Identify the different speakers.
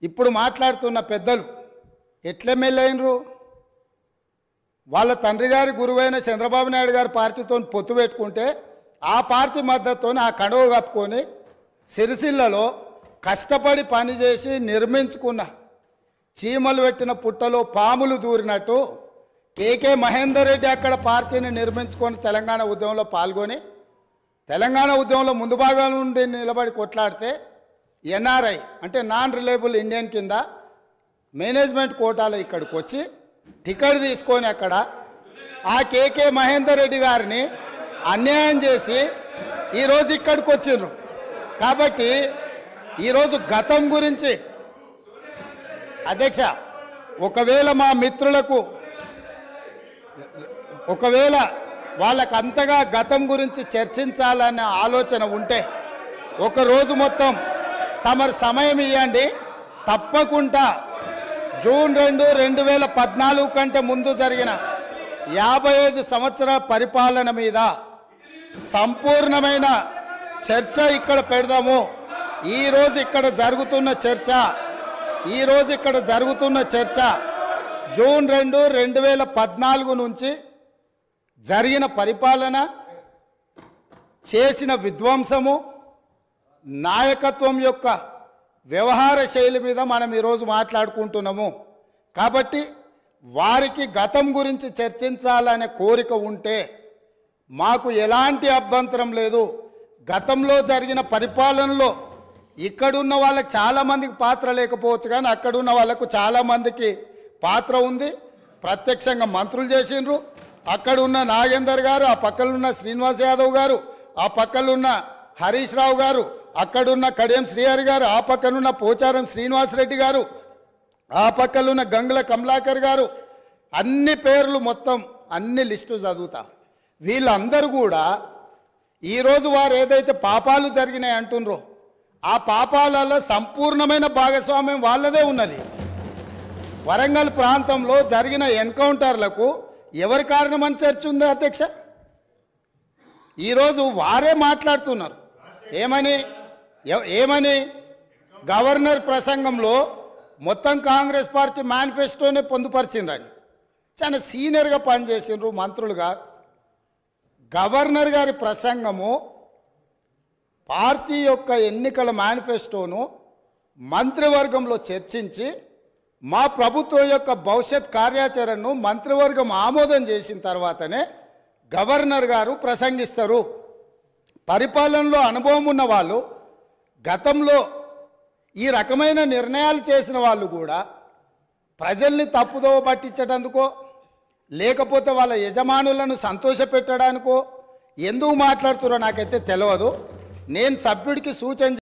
Speaker 1: ఇప్పుడు మాట్లాడుతున్న పెద్దలు ఎట్లెమ్మెల్యేనరు? వాళ్ళ తండ్రి గారి గురువైన చంద్రబాబు నాయుడు గారి పార్టీతో పొత్తు పెట్టుకుంటే ఆ పార్టీ మద్దతుతో ఆ కండువ కప్పుకొని సిరిసిల్లలో కష్టపడి పనిచేసి నిర్మించుకున్న చీమలు పెట్టిన పుట్టలో పాములు దూరినట్టు కేకే మహేందర్ రెడ్డి అక్కడ పార్టీని నిర్మించుకొని తెలంగాణ ఉద్యమంలో పాల్గొని తెలంగాణ ఉద్యమంలో ముందు భాగం నుండి నిలబడి కొట్లాడితే ఎన్ఆర్ఐ అంటే నాన్ రిలయబుల్ ఇండియన్ కింద మేనేజ్మెంట్ కోటాలో ఇక్కడికి వచ్చి టికెట్ తీసుకొని అక్కడ ఆ కేకే మహేందర్ రెడ్డి గారిని అన్యాయం చేసి ఈరోజు ఇక్కడికి వచ్చిండ్రు. కాబట్టి ఈరోజు గతం గురించి అధ్యక్ష ఒకవేళ మా మిత్రులకు ఒకవేళ వాళ్ళకు అంతగా గతం గురించి చర్చించాలనే ఆలోచన ఉంటే ఒకరోజు మొత్తం తమరు సమయం ఇవ్వండి. తప్పకుండా జూన్ 2, 2014 కంటే ముందు జరిగిన 55 సంవత్సరాల పరిపాలన మీద సంపూర్ణమైన చర్చ ఇక్కడ పెడదాము. ఈరోజు ఇక్కడ జరుగుతున్న చర్చ జూన్ 2, 2014 నుంచి జరిగిన పరిపాలన, చేసిన విధ్వంసము, నాయకత్వం యొక్క వ్యవహార శైలి మీద మనం ఈరోజు మాట్లాడుకుంటున్నాము. కాబట్టి వారికి గతం గురించి చర్చించాలనే కోరిక ఉంటే మాకు ఎలాంటి అభ్యంతరం లేదు. గతంలో జరిగిన పరిపాలనలో ఇక్కడున్న వాళ్ళకి చాలామందికి పాత్ర లేకపోవచ్చు, కానీ అక్కడున్న వాళ్ళకు చాలామందికి పాత్ర ఉంది. ప్రత్యక్షంగా మంత్రులు చేసిండ్రు. అక్కడున్న నాగేందర్ గారు, ఆ పక్కనున్న శ్రీనివాస్ యాదవ్ గారు, ఆ పక్కనున్న హరీష్ రావు గారు, అక్కడున్న కడియం శ్రీహరి గారు, ఆ పక్కనున్న పోచారం శ్రీనివాసరెడ్డి గారు, ఆ పక్కనున్న గంగుల కమలాకర్ గారు, అన్ని పేర్లు మొత్తం అన్ని లిస్టు చదువుతా. వీళ్ళందరూ కూడా ఈరోజు వారు ఏదైతే పాపాలు జరిగినాయి అంటుండ్రో ఆ పాపాలలో సంపూర్ణమైన భాగస్వామ్యం వాళ్ళదే ఉన్నది. వరంగల్ ప్రాంతంలో జరిగిన ఎన్కౌంటర్లకు ఎవరి కారణమని చర్చ ఉంది అధ్యక్ష? ఈరోజు వారే మాట్లాడుతున్నారు. ఏమని గవర్నర్ ప్రసంగంలో మొత్తం కాంగ్రెస్ పార్టీ మేనిఫెస్టోనే పొందుపరిచిండ్రని చాలా సీనియర్గా పనిచేసిండ్రు మంత్రులుగా. గవర్నర్ గారి ప్రసంగము పార్టీ యొక్క ఎన్నికల మేనిఫెస్టోను మంత్రివర్గంలో చర్చించి మా ప్రభుత్వం యొక్క భవిష్యత్ కార్యాచరణను మంత్రివర్గం ఆమోదం చేసిన తర్వాతనే గవర్నర్ గారు ప్రసంగిస్తారు. పరిపాలనలో అనుభవం ఉన్న వాళ్ళు, గతంలో ఈ రకమైన నిర్ణయాలు చేసిన వాళ్ళు కూడా ప్రజల్ని తప్పుదోవ పట్టించడానికో లేకపోతే వాళ్ళ యజమానులను సంతోషపెట్టడానికో ఎందుకు మాట్లాడుతారో నాకైతే తెలియదు. నేను సభ్యుడికి సూచన